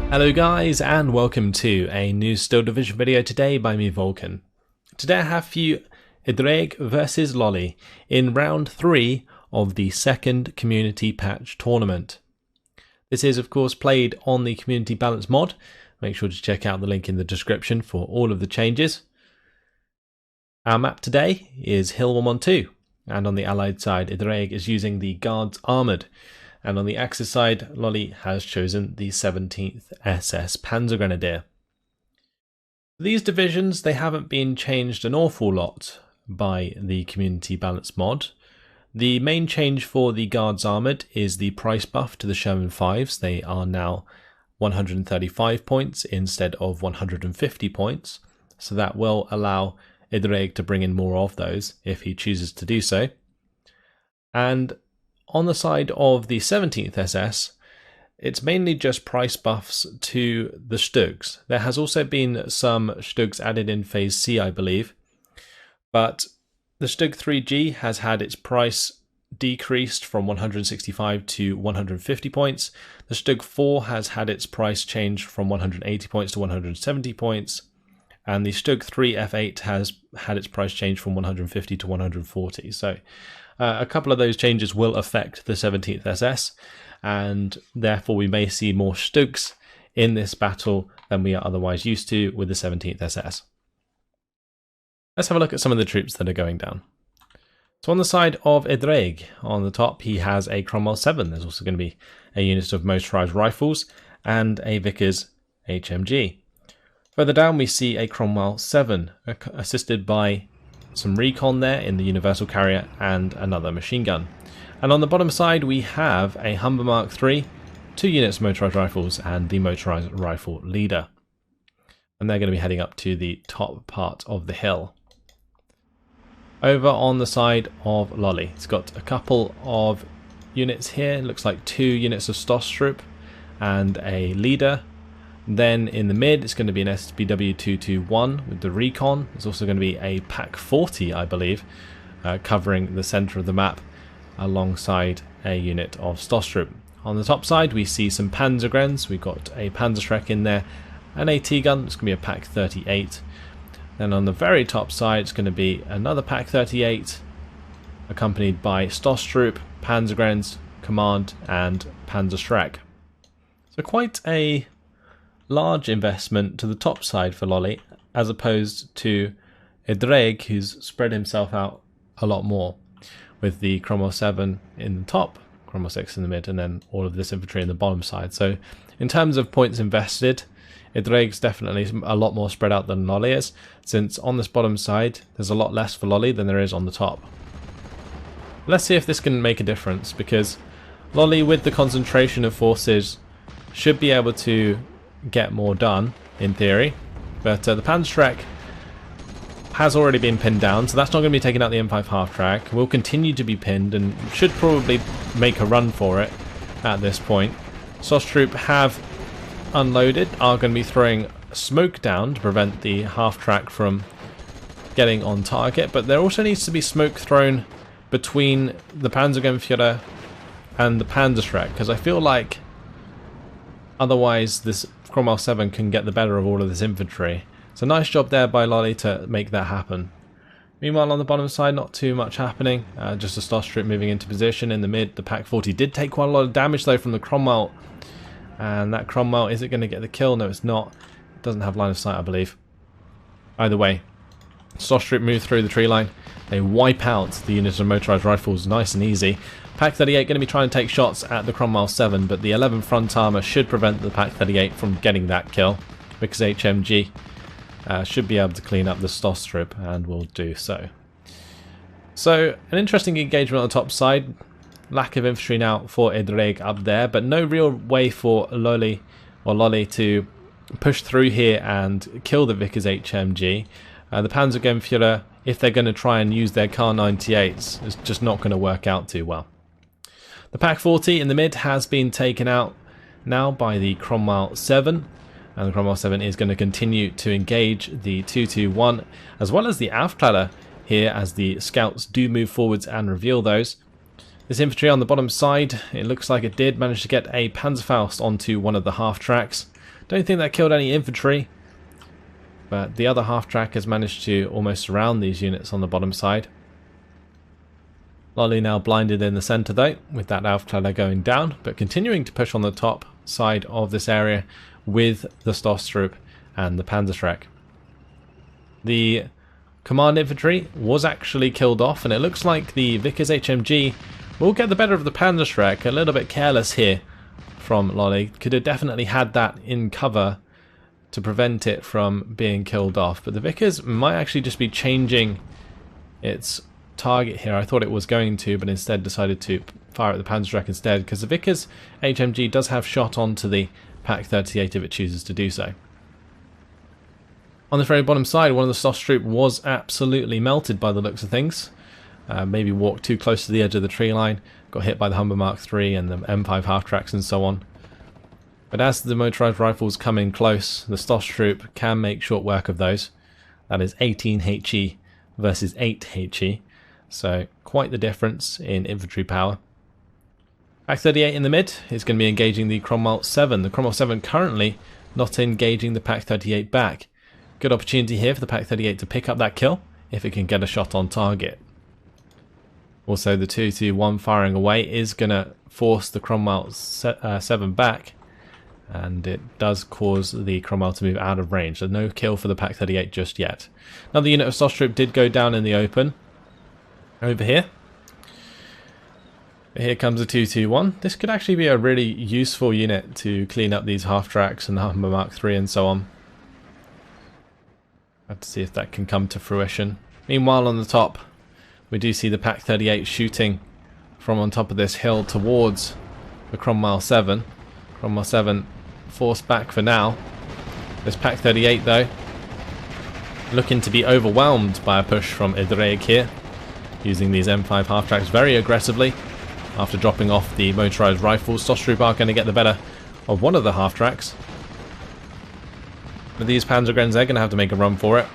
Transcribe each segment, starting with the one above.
Hello guys, and welcome to a new Steel Division video today by me, Vulcan. Today I have for you Ddraig versus Loli in round 3 of the second community patch tournament. This is of course played on the community balance mod. Make sure to check out the link in the description for all of the changes. Our map today is Hill 112, and on the allied side Ddraig is using the Guards Armoured. And on the Axis side, Loli has chosen the 17th SS-Panzergrenadier. These divisions, they haven't been changed an awful lot by the community balance mod. The main change for the Guards Armoured is the price buff to the Sherman 5s. They are now 135 points instead of 150 points. So that will allow Ddraig to bring in more of those if he chooses to do so. And on the side of the 17th SS, it's mainly just price buffs to the Stugs. There has also been some Stugs added in Phase C, I believe, but the Stug 3G has had its price decreased from 165 to 150 points. The Stug 4 has had its price changed from 180 points to 170 points, and the Stug 3 F8 has had its price changed from 150 to 140. So a couple of those changes will affect the 17th SS, and therefore we may see more Stugs in this battle than we are otherwise used to with the 17th SS. Let's have a look at some of the troops that are going down. So on the side of Ddraig, on the top he has a Cromwell 7. There's also going to be a unit of motorised rifles and a Vickers HMG. Further down we see a Cromwell 7 assisted by some recon there in the universal carrier and another machine gun. And on the bottom side we have a Humber Mark III, 2 units of motorised rifles and the motorised rifle leader. And they're going to be heading up to the top part of the hill. Over on the side of Loli, it's got a couple of units here. It looks like 2 units of Stostrup and a leader. Then in the mid, it's going to be an SBW 221 with the recon. There's also going to be a Pack 40, I believe, covering the centre of the map alongside a unit of Stostrup. On the top side, we see some Panzergrens. We've got a Panzerschreck in there, an AT gun. It's going to be a Pack 38. Then on the very top side, it's going to be another Pack 38, accompanied by Stostrup, Panzergrens, Command, and Panzerschreck. So quite a large investment to the top side for Loli, as opposed to Ddraig, who's spread himself out a lot more, with the Cromwell 7 in the top, Cromwell 6 in the mid, and then all of this infantry in the bottom side. So in terms of points invested, Ddraig's definitely a lot more spread out than Loli is, since on this bottom side there's a lot less for Loli than there is on the top. Let's see if this can make a difference, because Loli, with the concentration of forces, should be able to get more done in theory, but the Panzerschreck has already been pinned down, so that's not going to be taking out the M5 half track. Will continue to be pinned and should probably make a run for it at this point. Stostrup have unloaded, are going to be throwing smoke down to prevent the half track from getting on target, but there also needs to be smoke thrown between the Panzergrenadier and the Panzerschreck, because I feel like otherwise this Cromwell 7 can get the better of all of this infantry. So nice job there by Loli to make that happen. Meanwhile on the bottom side, not too much happening, just a Stostrup moving into position in the mid. The Pack 40 did take quite a lot of damage though from the Cromwell, and that Cromwell, is it going to get the kill? No, it's not. It doesn't have line of sight, I believe. Either way, Stostrup move through the tree line. They wipe out the units of motorised rifles nice and easy. Pack 38 going to be trying to take shots at the Cromwell 7, but the 11 front armour should prevent the Pack 38 from getting that kill, because HMG should be able to clean up the Stostrup, and will do so. So an interesting engagement on the top side. Lack of infantry now for Ddraig up there, but no real way for Loli to push through here and kill the Vickers HMG. The Panzergrenadier, if they're going to try and use their Kar 98s, is just not going to work out too well. The Pack 40 in the mid has been taken out now by the Cromwell 7, and the Cromwell 7 is going to continue to engage the 221 as well as the Aufklärer here as the scouts do move forwards and reveal those. This infantry on the bottom side, it looks like it did manage to get a Panzerfaust onto one of the half tracks. Don't think that killed any infantry, but the other half-track has managed to almost surround these units on the bottom side. Loli now blinded in the centre though, with that Aufkläder going down, but continuing to push on the top side of this area with the Stoßtrupp and the Panzerschreck. The command infantry was actually killed off, and it looks like the Vickers HMG will get the better of the Panzerschreck. A little bit careless here from Loli. Could have definitely had that in cover to prevent it from being killed off, but the Vickers might actually just be changing its target here. I thought it was going to, but instead decided to fire at the Panzerschreck instead, because the Vickers HMG does have shot onto the Pak-38 if it chooses to do so. On the very bottom side, one of the Stoßtrupp was absolutely melted by the looks of things. Maybe walked too close to the edge of the tree line, got hit by the Humber Mark III and the M5 half-tracks and so on. But as the motorised rifles come in close, the Stoßtrupp can make short work of those. That is 18 HE versus 8 HE, so quite the difference in infantry power. Pak-38 in the mid is going to be engaging the Cromwell 7. The Cromwell 7 currently not engaging the Pak-38 back. Good opportunity here for the Pak-38 to pick up that kill if it can get a shot on target. Also, the 2-2-1 firing away is going to force the Cromwell 7 back, and it does cause the Cromwell to move out of range. So no kill for the Pak-38 just yet. Another unit of Stoßtrupp did go down in the open over here. Here comes a 2-2-1. This could actually be a really useful unit to clean up these half-tracks and the Humber Mark III and so on. Have to see if that can come to fruition. Meanwhile, on the top, we do see the Pak-38 shooting from on top of this hill towards the Cromwell 7. Cromwell 7 forced back for now. This Pak-38 though, looking to be overwhelmed by a push from Ddraig here, using these M5 half-tracks very aggressively. After dropping off the motorised rifles, Stoßtrupp are going to get the better of one of the half-tracks. But these Panzergrenadiers are going to have to make a run for it.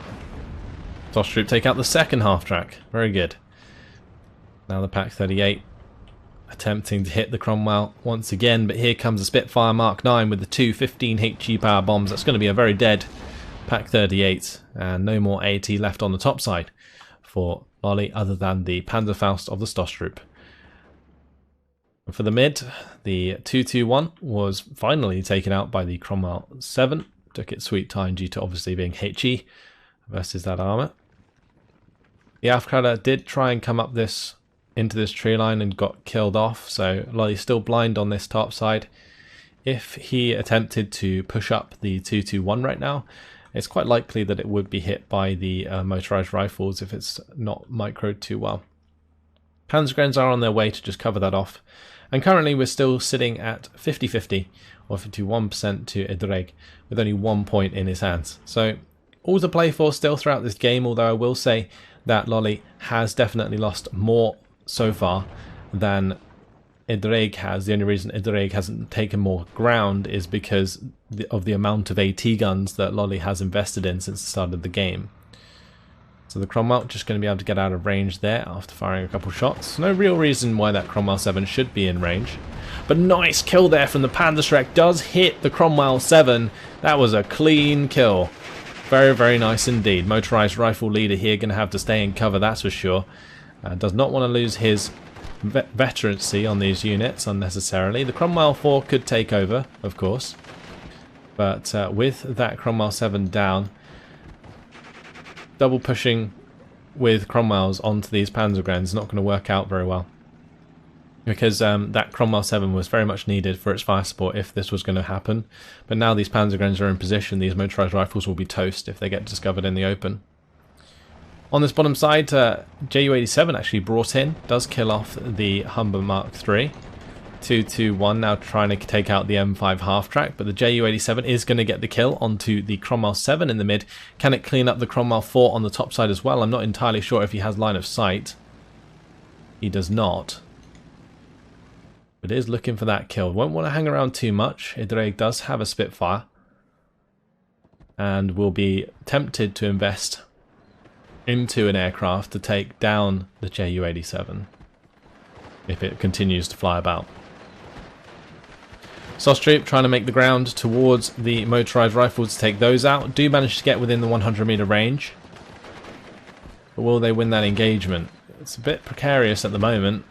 Stoßtrupp take out the second half-track. Very good. Now the Pak-38 attempting to hit the Cromwell once again, but here comes a Spitfire Mark 9 with the two 15 HE power bombs. That's going to be a very dead Pak-38, and no more AT left on the top side for Loli other than the Panzerfaust of the Stoßtrupp. For the mid, the 2-2-1 was finally taken out by the Cromwell 7. Took its sweet time due to obviously being HE versus that armour. The Aufkläder did try and come up into this tree line and got killed off, so Loli's still blind on this top side. If he attempted to push up the 2-2-1 right now, it's quite likely that it would be hit by the motorised rifles if it's not microed too well. Panzergrenadiers are on their way to just cover that off. And currently we're still sitting at 50-50, or 51% to Ddraig, with only 1 point in his hands. So all to play for still throughout this game, although I will say that Loli has definitely lost more so far than Ddraig has. The only reason Ddraig hasn't taken more ground is because of the amount of AT guns that Loli has invested in since the start of the game. So the Cromwell just going to be able to get out of range there after firing a couple shots. No real reason why that Cromwell 7 should be in range. But nice kill there from the Panzerschreck. Does hit the Cromwell 7. That was a clean kill. Very, very nice indeed. Motorised rifle leader here going to have to stay in cover, that's for sure. Does not want to lose his veterancy on these units unnecessarily. The Cromwell 4 could take over, of course. But with that Cromwell 7 down, double pushing with Cromwells onto these Panzergrenadiers is not going to work out very well, because that Cromwell 7 was very much needed for its fire support if this was going to happen. But now these Panzergrenadiers are in position, these motorised rifles will be toast if they get discovered in the open. On this bottom side, Ju-87 actually brought in, does kill off the Humber Mark III. 2-2-1 now trying to take out the M5 half-track, but the Ju-87 is going to get the kill onto the Cromwell 7 in the mid. Can it clean up the Cromwell 4 on the top side as well? I'm not entirely sure if he has line of sight. He does not. But is looking for that kill. Won't want to hang around too much. Ddraig does have a Spitfire, and will be tempted to invest into an aircraft to take down the Ju-87 if it continues to fly about. SOS troop trying to make the ground towards the motorised rifles to take those out. Do manage to get within the 100 metre range. But will they win that engagement? It's a bit precarious at the moment.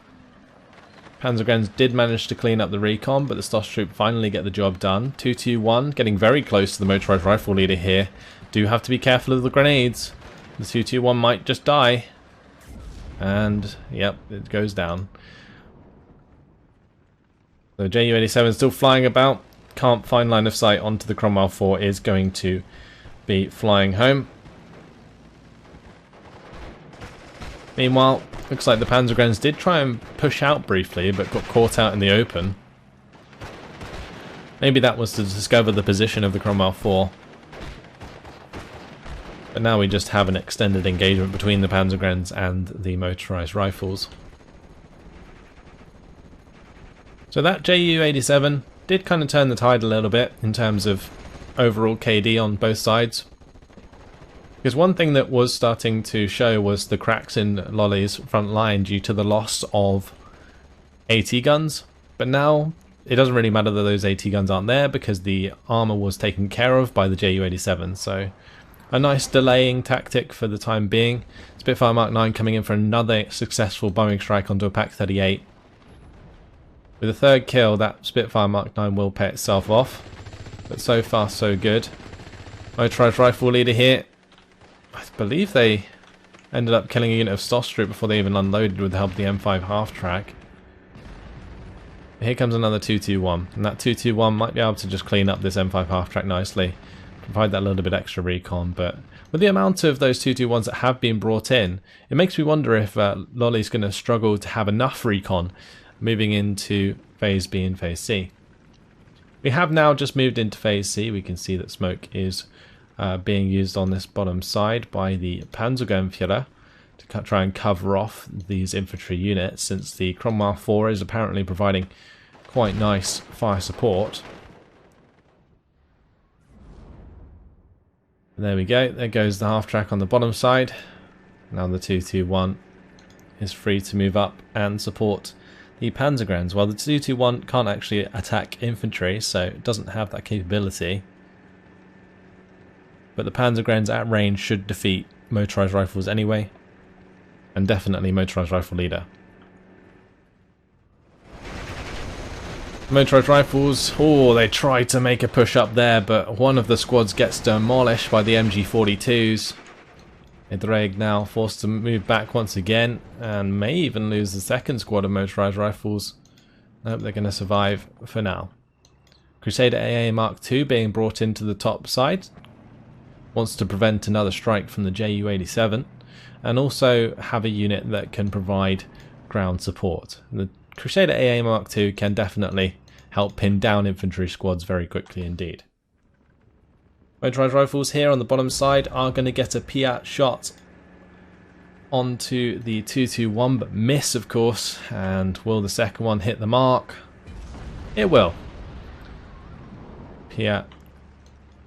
Panzergrenadiers did manage to clean up the recon, but the SOS troop finally get the job done. 221 getting very close to the motorised rifle leader here. Do have to be careful of the grenades. The 221 might just die. And, yep, it goes down. The Ju-87 still flying about. Can't find line of sight onto the Cromwell 4. Is going to be flying home. Meanwhile, looks like the Panzergrenadiers did try and push out briefly, but got caught out in the open. Maybe that was to discover the position of the Cromwell 4. But now we just have an extended engagement between the Panzergrenadiers and the motorised rifles. So that Ju-87 did kind of turn the tide a little bit in terms of overall KD on both sides. Because one thing that was starting to show was the cracks in Loli's front line due to the loss of AT guns. But now it doesn't really matter that those AT guns aren't there because the armour was taken care of by the Ju-87. So a nice delaying tactic for the time being. Spitfire Mark 9 coming in for another successful bombing strike onto a Pak 38. With a third kill, that Spitfire Mark 9 will pay itself off. But so far so good. Motorised rifle leader here. I believe they ended up killing a unit of SOS troop before they even unloaded with the help of the M5 half-track. Here comes another 221, and that 221 might be able to just clean up this M5 half-track nicely, provide that little bit extra recon, but with the amount of those 221s that have been brought in, it makes me wonder if Loli's going to struggle to have enough recon moving into Phase B and Phase C. We have now just moved into Phase C. We can see that smoke is being used on this bottom side by the Panzergrenadier to try and cover off these infantry units, since the Cromwell 4 is apparently providing quite nice fire support. And there we go, there goes the half-track on the bottom side. Now the 221 is free to move up and support the Panzergrenadiers. Well, the 221 can't actually attack infantry, so it doesn't have that capability. But the Panzergrenadiers at range should defeat motorised rifles anyway, and definitely motorised rifle leader. Motorised rifles, oh, they tried to make a push up there, but one of the squads gets demolished by the MG42s. Ddraig now forced to move back once again, and may even lose the second squad of motorised rifles. Nope, they're going to survive for now. Crusader AA Mark II being brought into the top side. Wants to prevent another strike from the Ju-87, and also have a unit that can provide ground support. The Crusader AA Mark II can definitely help pin down infantry squads very quickly indeed. Motorised rifles here on the bottom side are going to get a Piat shot onto the 221, but miss of course, and will the second one hit the mark? It will. Piat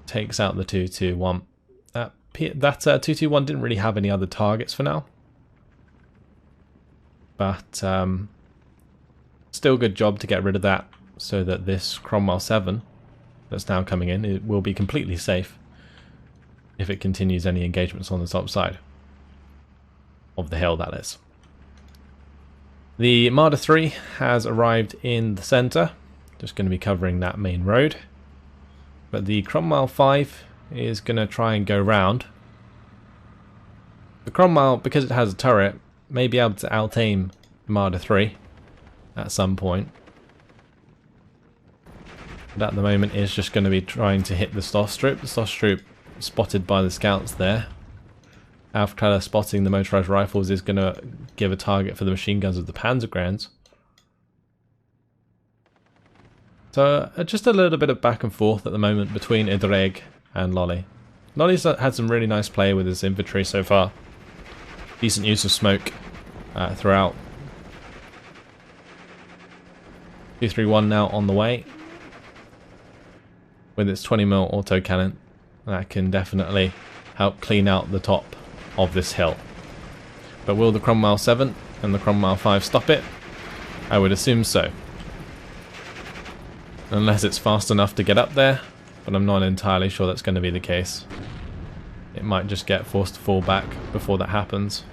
takes out the 221. That 221 didn't really have any other targets for now, but still good job to get rid of that, so that this Cromwell 7 that's now coming in, it will be completely safe if it continues any engagements on the top side of the hill, that is. The Marder 3 has arrived in the centre, just going to be covering that main road, but the Cromwell 5 is going to try and go round. The Cromwell, because it has a turret, may be able to out-aim the Marder 3 at some point. But at the moment is just going to be trying to hit the SOS troop. The SOS troop spotted by the scouts there. Alpha spotting the motorised rifles is going to give a target for the machine guns of the Panzergrenadiers. So just a little bit of back and forth at the moment between Ddraig and Loli. Loli's had some really nice play with his infantry so far. Decent use of smoke throughout. 231 now on the way with its 20mm autocannon. That can definitely help clean out the top of this hill. But will the Cromwell 7 and the Cromwell 5 stop it? I would assume so. Unless it's fast enough to get up there, but I'm not entirely sure that's going to be the case. It might just get forced to fall back before that happens.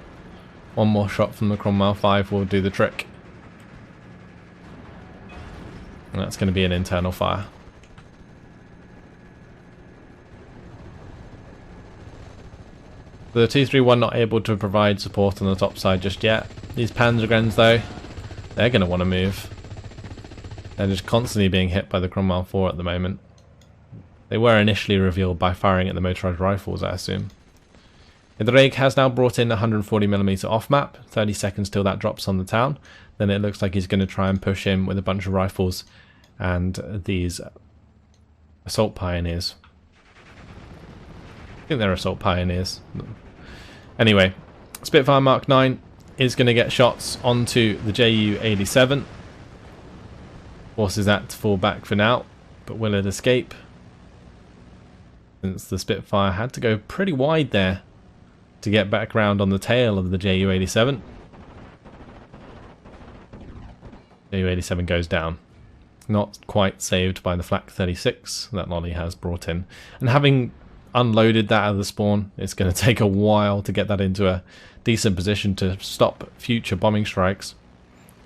One more shot from the Cromwell 5 will do the trick. And that's going to be an internal fire. The 231 not able to provide support on the top side just yet. These Panzergrens though, they're going to want to move. They're just constantly being hit by the Cromwell 4 at the moment. They were initially revealed by firing at the motorised rifles, I assume. Ddraig has now brought in 140mm off-map, 30 seconds till that drops on the town. Then it looks like he's going to try and push in with a bunch of rifles and these assault pioneers. I think they're assault pioneers. Anyway, Spitfire Mark 9 is going to get shots onto the Ju-87. Forces that to fall back for now, but will it escape? Since the Spitfire had to go pretty wide there to get back round on the tail of the Ju-87. Ju-87 goes down. Not quite saved by the Flak 36 that Loli has brought in. And having unloaded that out of the spawn, it's going to take a while to get that into a decent position to stop future bombing strikes.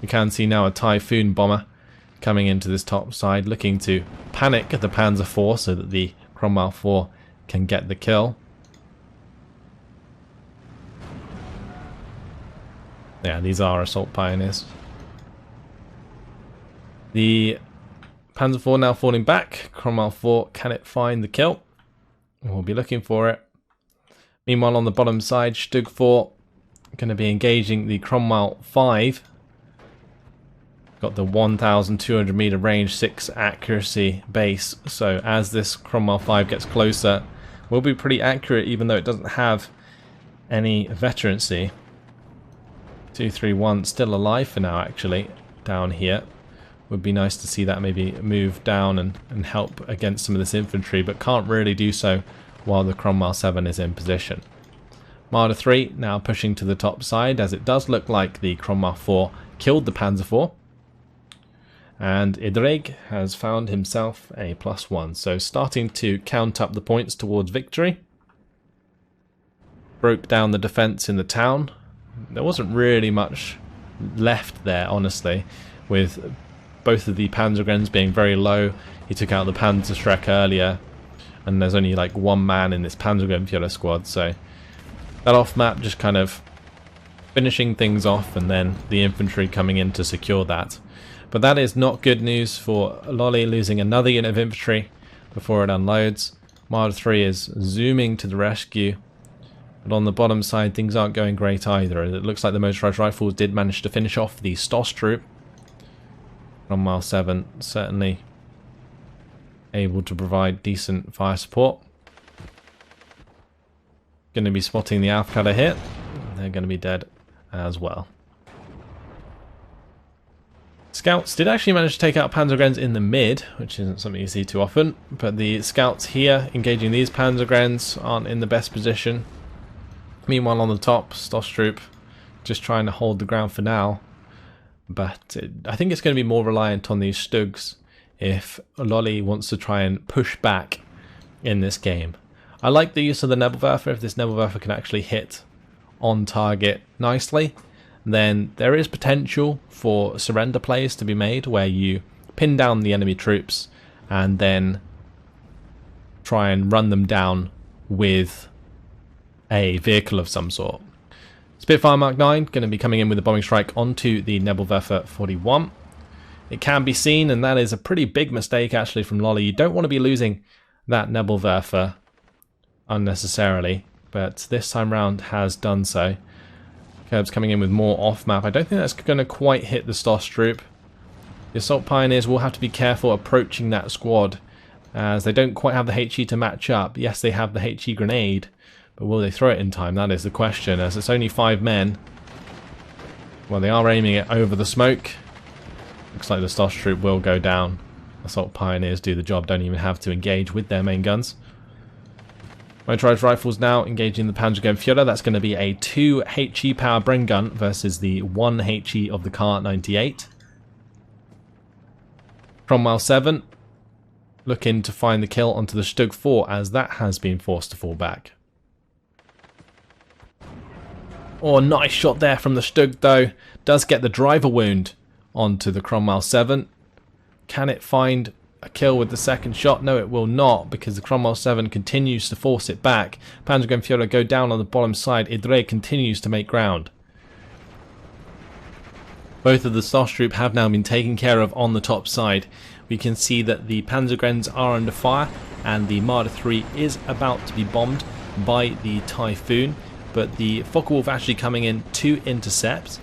You can see now a Typhoon bomber coming into this top side, looking to panic the Panzer IV so that the Cromwell 4 can get the kill. Yeah, these are assault pioneers. The Panzer IV now falling back. Cromwell 4, can it find the kill? We'll be looking for it. Meanwhile, on the bottom side, Stug 4 going to be engaging the Cromwell 5. Got the 1,200 meter range, 6 accuracy base. So as this Cromwell 5 gets closer, will be pretty accurate, even though it doesn't have any veterancy. 231 still alive for now, actually, down here. Would be nice to see that maybe move down and help against some of this infantry, but can't really do so while the Cromwell 7 is in position. Marder 3 now pushing to the top side, as it does look like the Cromwell 4 killed the Panzer 4. And Ddraig has found himself a +1, so starting to count up the points towards victory. Broke down the defence in the town. There wasn't really much left there, honestly, with both of the Panzergrens being very low. He took out the Panzerschreck earlier, and there's only like one man in this Panzergrenadier squad, so that off map just kind of finishing things off, and then the infantry coming in to secure that. But that is not good news for Loli, losing another unit of infantry before it unloads. Marder 3 is zooming to the rescue, but on the bottom side things aren't going great either. It looks like the motorised rifles did manage to finish off the Stos troop. Cromwell 7 certainly able to provide decent fire support. Going to be spotting the Alf cutter here. They're going to be dead as well. Scouts did actually manage to take out Panzergrens in the mid, which isn't something you see too often, but the scouts here engaging these Panzergrens aren't in the best position. Meanwhile on the top, Stos troop just trying to hold the ground for now. But I think it's going to be more reliant on these Stugs if Loli wants to try and push back in this game. I like the use of the Nebelwerfer. If this Nebelwerfer can actually hit on target nicely, then there is potential for surrender plays to be made where you pin down the enemy troops and then try and run them down with a vehicle of some sort. Spitfire Mark 9 going to be coming in with a bombing strike onto the Nebelwerfer 41. It can be seen, and that is a pretty big mistake actually from Loli. You don't want to be losing that Nebelwerfer unnecessarily, but this time round has done so. Curbs coming in with more off map. I don't think that's going to quite hit the Stos troop. The assault pioneers will have to be careful approaching that squad, as they don't quite have the HE to match up. Yes, they have the HE grenade, but will they throw it in time? That is the question, as it's only 5 men. Well, they are aiming it over the smoke. Looks like the Stos troop will go down. Assault pioneers do the job, don't even have to engage with their main guns. Motorised rifles now engaging the Panzergrenadier. That's going to be a 2 HE power Bren gun versus the 1 HE of the Kar 98. Cromwell 7 looking to find the kill onto the Stug 4 as that has been forced to fall back. Oh, nice shot there from the Stug though. Does get the driver wound onto the Cromwell 7. Can it find a kill with the second shot? No, it will not, because the Cromwell 7 continues to force it back. Panzergrenadier go down on the bottom side. Ddraig continues to make ground. Both of the Stormtroop have now been taken care of on the top side. We can see that the Panzergrens are under fire and the Marder 3 is about to be bombed by the Typhoon, but the Focke-Wulf actually coming in to intercept.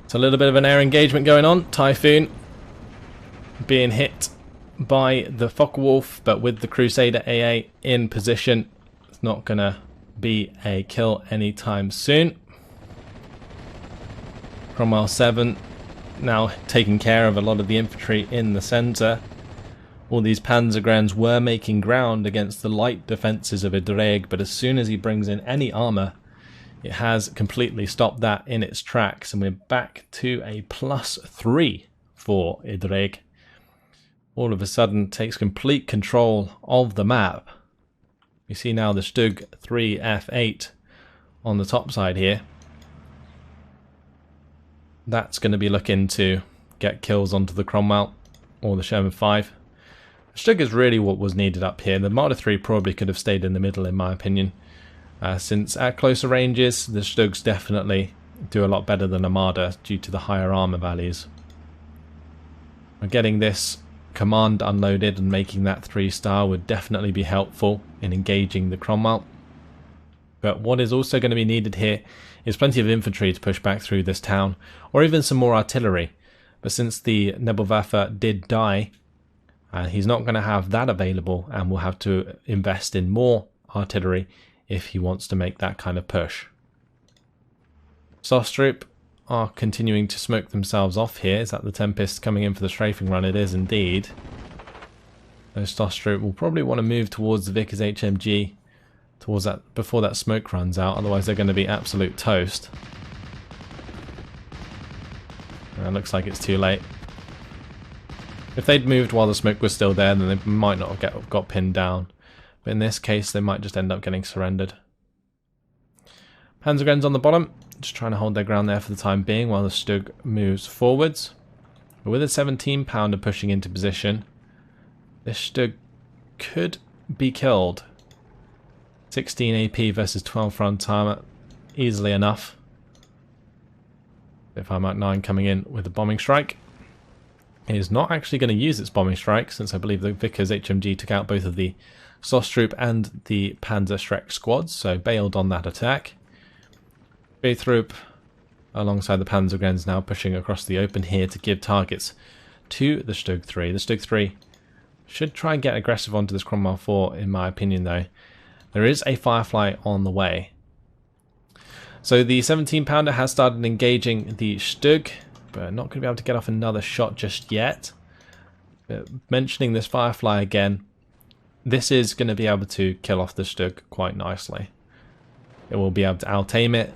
It's a little bit of an air engagement going on. Typhoon being hit by the Focke-Wulf, but with the Crusader AA in position, it's not going to be a kill anytime soon. Cromwell 7 now taking care of a lot of the infantry in the centre. All these Panzergrens were making ground against the light defences of Ddraig, but as soon as he brings in any armour, it has completely stopped that in its tracks, and we're back to a +3 for Ddraig. All of a sudden takes complete control of the map. You see now the Stug 3 F8 on the top side here. That's going to be looking to get kills onto the Cromwell or the Sherman 5. The Stug is really what was needed up here. The Marder 3 probably could have stayed in the middle in my opinion. Since at closer ranges, the Stugs definitely do a lot better than a Marder due to the higher armour values. Getting this command unloaded and making that 3-star would definitely be helpful in engaging the Cromwell. But what is also going to be needed here is plenty of infantry to push back through this town, or even some more artillery. But since the Nebelwerfer did die, he's not going to have that available, and will have to invest in more artillery if he wants to make that kind of push. Stormtroop are continuing to smoke themselves off here. Is that the Tempest coming in for the strafing run? It is indeed. Those Stormtroop will probably want to move towards the Vickers HMG towards that before that smoke runs out, otherwise they're going to be absolute toast. It looks like it's too late. If they'd moved while the smoke was still there, then they might not have got pinned down. But in this case, they might just end up getting surrendered. Panzergrens on the bottom, just trying to hold their ground there for the time being while the Stug moves forwards. But with a 17-pounder pushing into position, this Stug could be killed. 16 AP versus 12 front armor, easily enough. If Mark 9 coming in with a bombing strike. It is not actually going to use its bombing strike, since I believe the Vickers HMG took out both of the Stormtroop and the Panzer Schreck squads, so bailed on that attack. Troop alongside the Panzergrens now pushing across the open here to give targets to the Stug 3. The Stug 3 should try and get aggressive onto this Cromwell 4 in my opinion though. There is a Firefly on the way. So the 17-pounder has started engaging the Stug, but not going to be able to get off another shot just yet. But mentioning this Firefly again, this is going to be able to kill off the Stug quite nicely. It will be able to out-aim it,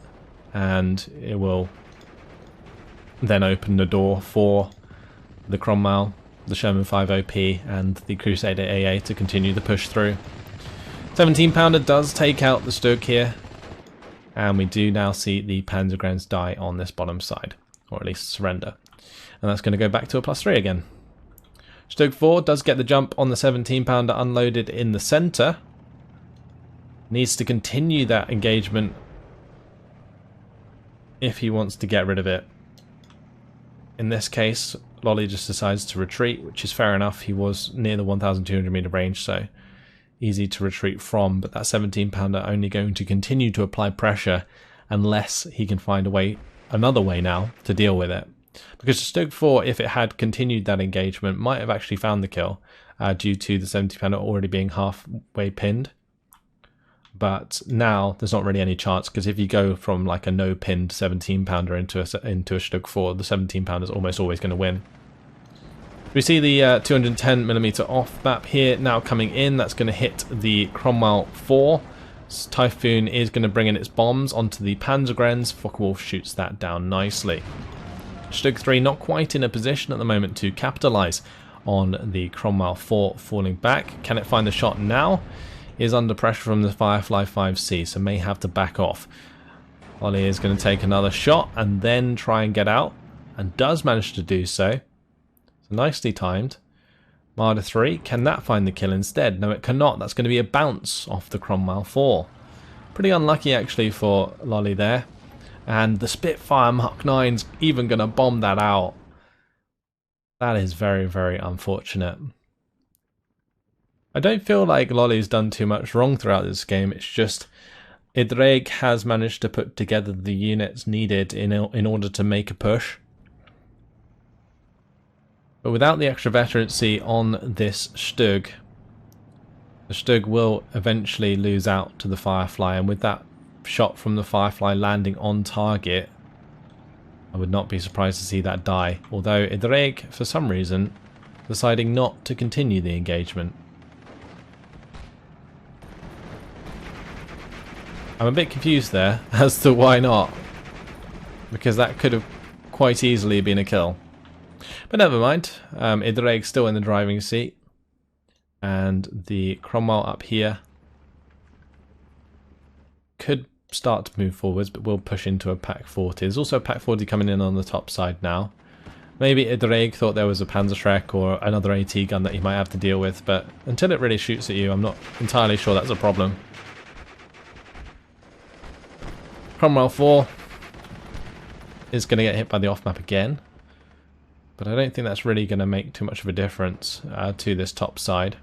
and it will then open the door for the Cromwell, the Sherman 5 OP, and the Crusader AA to continue the push through. 17-pounder does take out the Stug here, and we do now see the Panzergrens die on this bottom side, or at least surrender. And that's going to go back to a +3 again. Stug 4 does get the jump on the 17-pounder unloaded in the centre. Needs to continue that engagement if he wants to get rid of it. In this case, Loli just decides to retreat, which is fair enough. He was near the 1,200 meter range, so easy to retreat from, but that 17-pounder only going to continue to apply pressure unless he can find a way, another way now to deal with it. Because the Stug 4, if it had continued that engagement, might have actually found the kill due to the 17-pounder already being halfway pinned. But now there's not really any chance, because if you go from like a no-pinned 17-pounder into a Stug 4, the 17-pounder is almost always going to win. We see the 210mm off map here now coming in. That's going to hit the Cromwell 4. Typhoon is going to bring in its bombs onto the Panzergrenadiers. Focke-Wulf shoots that down nicely. Stug 3 not quite in a position at the moment to capitalise on the Cromwell 4 falling back. Can it find the shot now? Is under pressure from the Firefly 5C, so may have to back off. Loli is going to take another shot and then try and get out, and does manage to do so. So nicely timed. Marder 3, can that find the kill instead? No, it cannot. That's going to be a bounce off the Cromwell 4. Pretty unlucky actually for Loli there. And the Spitfire Mark 9's even going to bomb that out. That is very, very unfortunate. I don't feel like Loli's done too much wrong throughout this game. It's just Ddraig has managed to put together the units needed in order to make a push. But without the extra veterancy on this Stug, the Stug will eventually lose out to the Firefly, and with that shot from the Firefly landing on target, I would not be surprised to see that die, although Ddraig, for some reason, deciding not to continue the engagement. I'm a bit confused there as to why not, because that could have quite easily been a kill. But never mind, Ddraig's still in the driving seat, and the Cromwell up here could start to move forwards, but will push into a Pack 40. There's also a Pack 40 coming in on the top side now. Maybe Ddraig thought there was a Panzerschreck or another AT gun that he might have to deal with, but until it really shoots at you, I'm not entirely sure that's a problem. Cromwell 4 is going to get hit by the off-map again, but I don't think that's really going to make too much of a difference to this top side.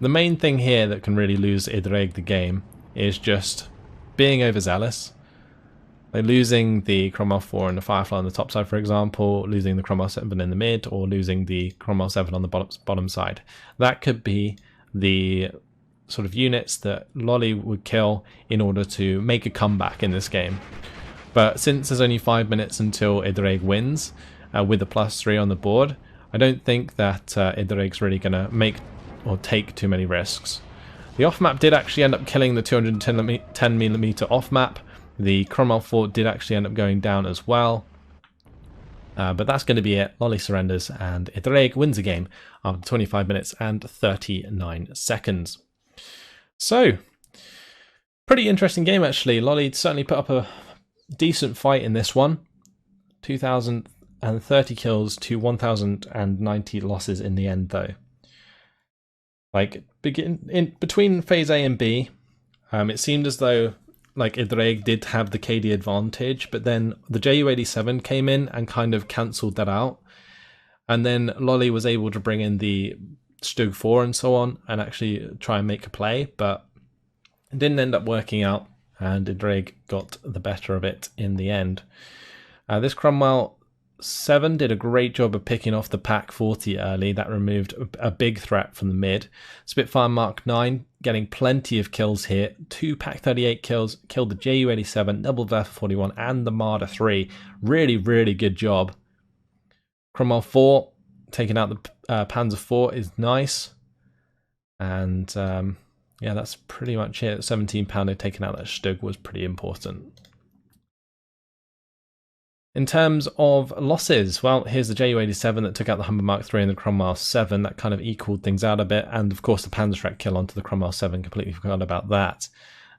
The main thing here that can really lose Ddraig the game is just being overzealous. Like losing the Cromwell 4 and the Firefly on the top side, for example, losing the Cromwell 7 in the mid, or losing the Cromwell 7 on the bottom side. That could be the sort of units that Loli would kill in order to make a comeback in this game. But since there's only 5 minutes until Ddraig wins, with a +3 on the board, I don't think that Ddraig's really going to make or take too many risks. The off-map did actually end up killing the 210mm off-map. The Cromwell 4 did actually end up going down as well. But that's going to be it. Loli surrenders and Ddraig wins the game after 25 minutes and 39 seconds. So, pretty interesting game actually. Loli certainly put up a decent fight in this one. 2,030 kills to 1,090 losses in the end though. Like, between phase A and B, it seemed as though like Ddraig did have the KD advantage, but then the Ju-87 came in and kind of cancelled that out. And then Loli was able to bring in the Stug 4 and so on and actually try and make a play, but it didn't end up working out, and Ddraig got the better of it in the end. This Cromwell 7 did a great job of picking off the Pack 40 early. That removed a big threat from the mid. Spitfire Mark 9 getting plenty of kills here. 2 Pack 38 kills, killed the Ju-87, double Verf 41 and the Marder 3. Really, really good job. Cromwell 4 taking out the Panzer 4 is nice. And yeah, that's pretty much it. 17 pounder taking out that Stug was pretty important. In terms of losses, well, here's the Ju-87 that took out the Humber Mark 3 and the Cromwell 7. That kind of equaled things out a bit. And of course, the Panzerschreck kill onto the Cromwell 7. Completely forgot about that.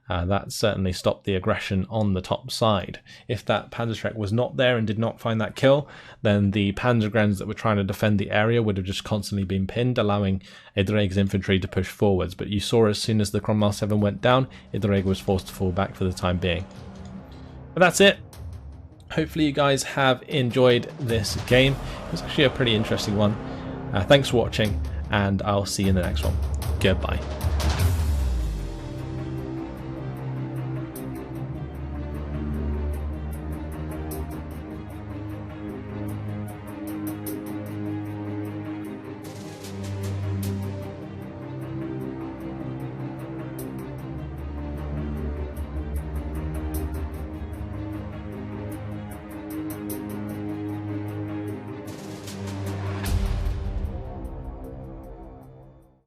That certainly stopped the aggression on the top side. If that Panzerschreck was not there and did not find that kill, then the Panzergrenadiers that were trying to defend the area would have just constantly been pinned, allowing Ddraig's infantry to push forwards. But you saw as soon as the Cromwell 7 went down, Ddraig was forced to fall back for the time being. But that's it. Hopefully you guys have enjoyed this game. It was actually a pretty interesting one. Thanks for watching, and I'll see you in the next one. Goodbye.